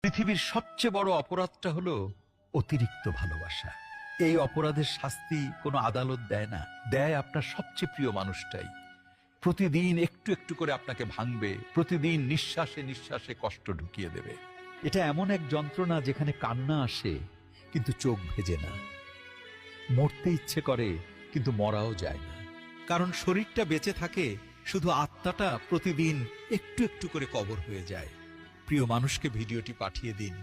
পৃথিবীর সবচেয়ে বড় অপরাধটা হলো অতিরিক্ত ভালোবাসা। এই অপরাধের শাস্তি কোনো আদালত দেয় না, দেয় আপনার সবচেয়ে প্রিয় মানুষটাই। প্রতিদিন একটু একটু করে আপনাকে ভাঙবে, প্রতিদিন নিঃশ্বাসে নিঃশ্বাসে কষ্ট ঢুকিয়ে দেবে। এটা এমন এক যন্ত্রণা যেখানে কান্না আসে কিন্তু চোখ ভেজে না, মরতে ইচ্ছে করে কিন্তু মরাও যায় না। কারণ শরীরটা বেঁচে থাকে, শুধু আত্মাটা প্রতিদিন একটু একটু করে কবর হয়ে যায়। প্রিয় মানুষকে ভিডিওটি পাঠিয়ে দিন।